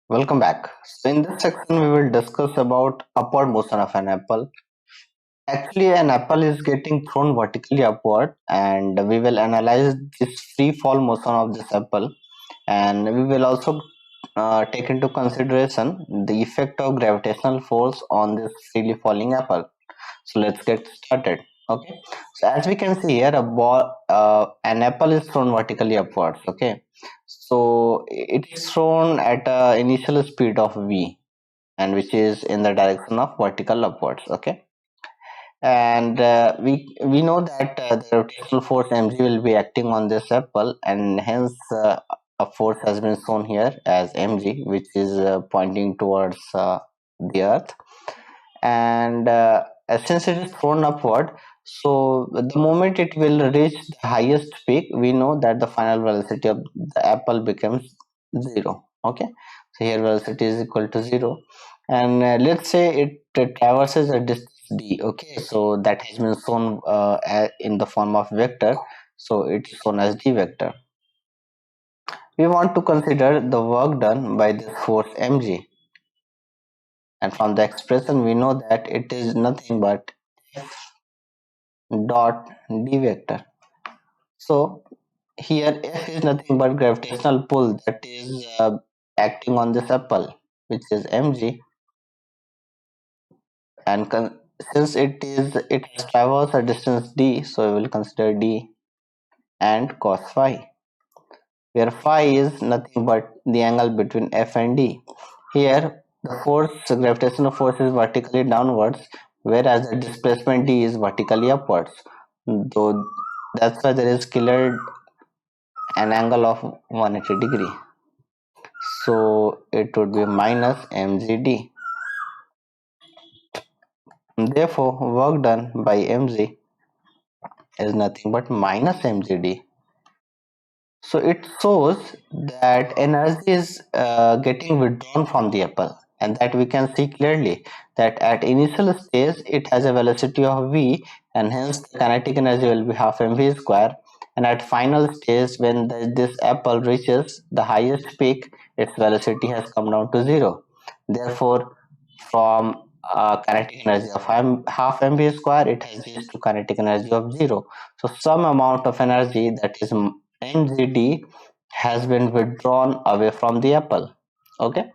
Welcome back. So in this section we will discuss about upward motion of an apple. Actually an apple is getting thrown vertically upward and we will analyze this free fall motion of this apple, and we will also take into consideration the effect of gravitational force on this freely falling apple. So let's get started. Okay. So as we can see here, an apple is thrown vertically upwards. Okay. So it is thrown at a initial speed of v, and which is in the direction of vertical upwards. Okay. And we know that the rotational force mg will be acting on this apple, and hence a force has been shown here as mg, which is pointing towards the earth. And since it is thrown upward, so the moment it will reach the highest peak, we know that the final velocity of the apple becomes zero. Okay, so here velocity is equal to zero, and let's say it traverses a distance d. Okay, so that has been shown in the form of vector, so it is shown as d vector. We want to consider the work done by this force mg, and from the expression we know that it is nothing but dot d vector. So here F is nothing but gravitational pull that is acting on this apple, which is mg, and since it has traversed a distance d, so we will consider d and cos phi, where phi is nothing but the angle between F and d. Here the gravitational force is vertically downwards, whereas the displacement d is vertically upwards. Though that's why there is clear an angle of 180 degree, so it would be minus mgd. Therefore work done by mg is nothing but minus mgd. So it shows that energy is getting withdrawn from the apple, and that we can see clearly that at initial stage it has a velocity of v, and hence the kinetic energy will be half mv square. And at final stage, when this apple reaches the highest peak, its velocity has come down to zero. Therefore, from kinetic energy of half mv square, it has reached to kinetic energy of zero. So some amount of energy, that is mgd, has been withdrawn away from the apple. Okay,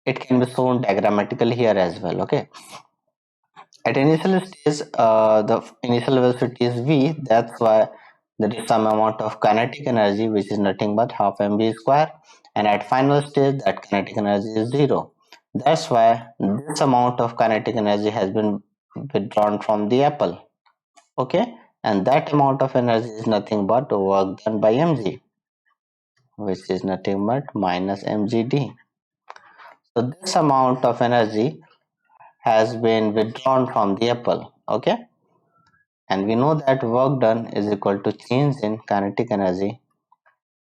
it can be shown diagrammatically here as well. Okay, at initial stage the initial velocity is v, that's why there is some amount of kinetic energy which is nothing but half mv square, and at final stage that kinetic energy is zero. That's why this amount of kinetic energy has been withdrawn from the apple. Okay, and that amount of energy is nothing but work done by mg, which is nothing but minus mgd. So this amount of energy has been withdrawn from the apple. Okay, and we know that work done is equal to change in kinetic energy,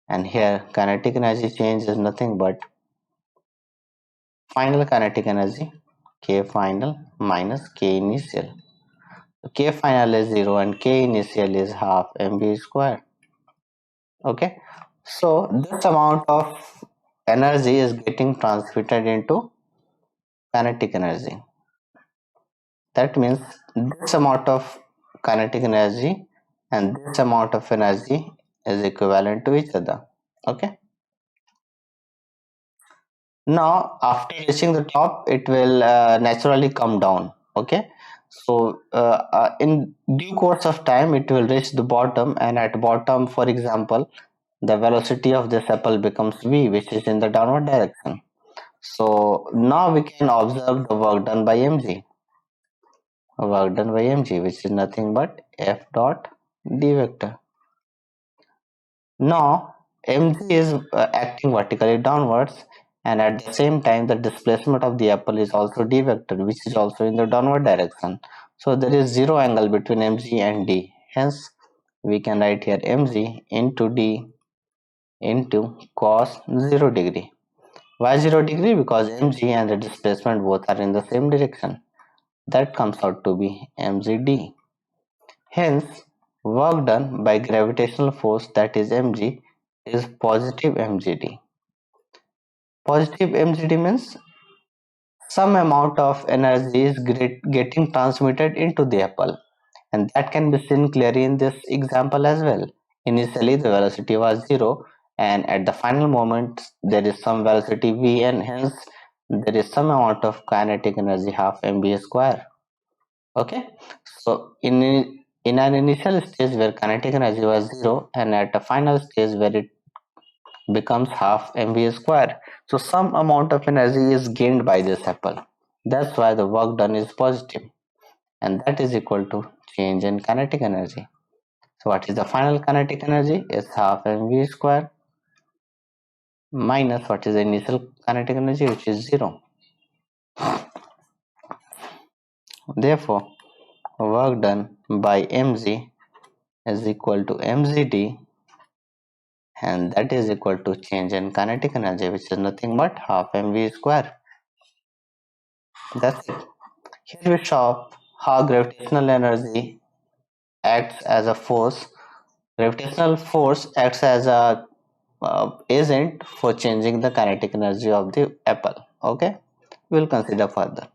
and here kinetic energy change is nothing but final kinetic energy k final minus k initial. So k final is 0 and k initial is half mv square. Okay, so this amount of energy is getting transmitted into kinetic energy. That means this amount of kinetic energy and this amount of energy is equivalent to each other. Okay, now after reaching the top it will naturally come down. Okay, so in due course of time it will reach the bottom, and at bottom, for example, the velocity of this apple becomes v, which is in the downward direction. So now we can observe the work done by mg. Work done by mg, which is nothing but f dot d vector. Now mg is acting vertically downwards, and at the same time the displacement of the apple is also d vector, which is also in the downward direction. So there is zero angle between mg and d. Hence we can write here mg into d into cos 0 degree. Why 0 degree? Because mg and the displacement both are in the same direction. That comes out to be mgd. Hence, work done by gravitational force, that is mg, is positive mgd. Positive mgd means some amount of energy is getting transmitted into the apple, and that can be seen clearly in this example as well. Initially the velocity was 0, and at the final moment there is some velocity v, and hence there is some amount of kinetic energy half mv square. Okay, so in an initial stage where kinetic energy was 0, and at a final stage where it becomes half mv square, so some amount of energy is gained by this apple. That's why the work done is positive, and that is equal to change in kinetic energy. So what is the final kinetic energy? Is half mv square minus what is the initial kinetic energy, which is 0. Therefore, work done by mg is equal to mgd, and that is equal to change in kinetic energy, which is nothing but half mv square. That's it. Here we saw how gravitational energy acts as a force. Gravitational force acts as a agent for changing the kinetic energy of the apple. Okay, we'll consider further.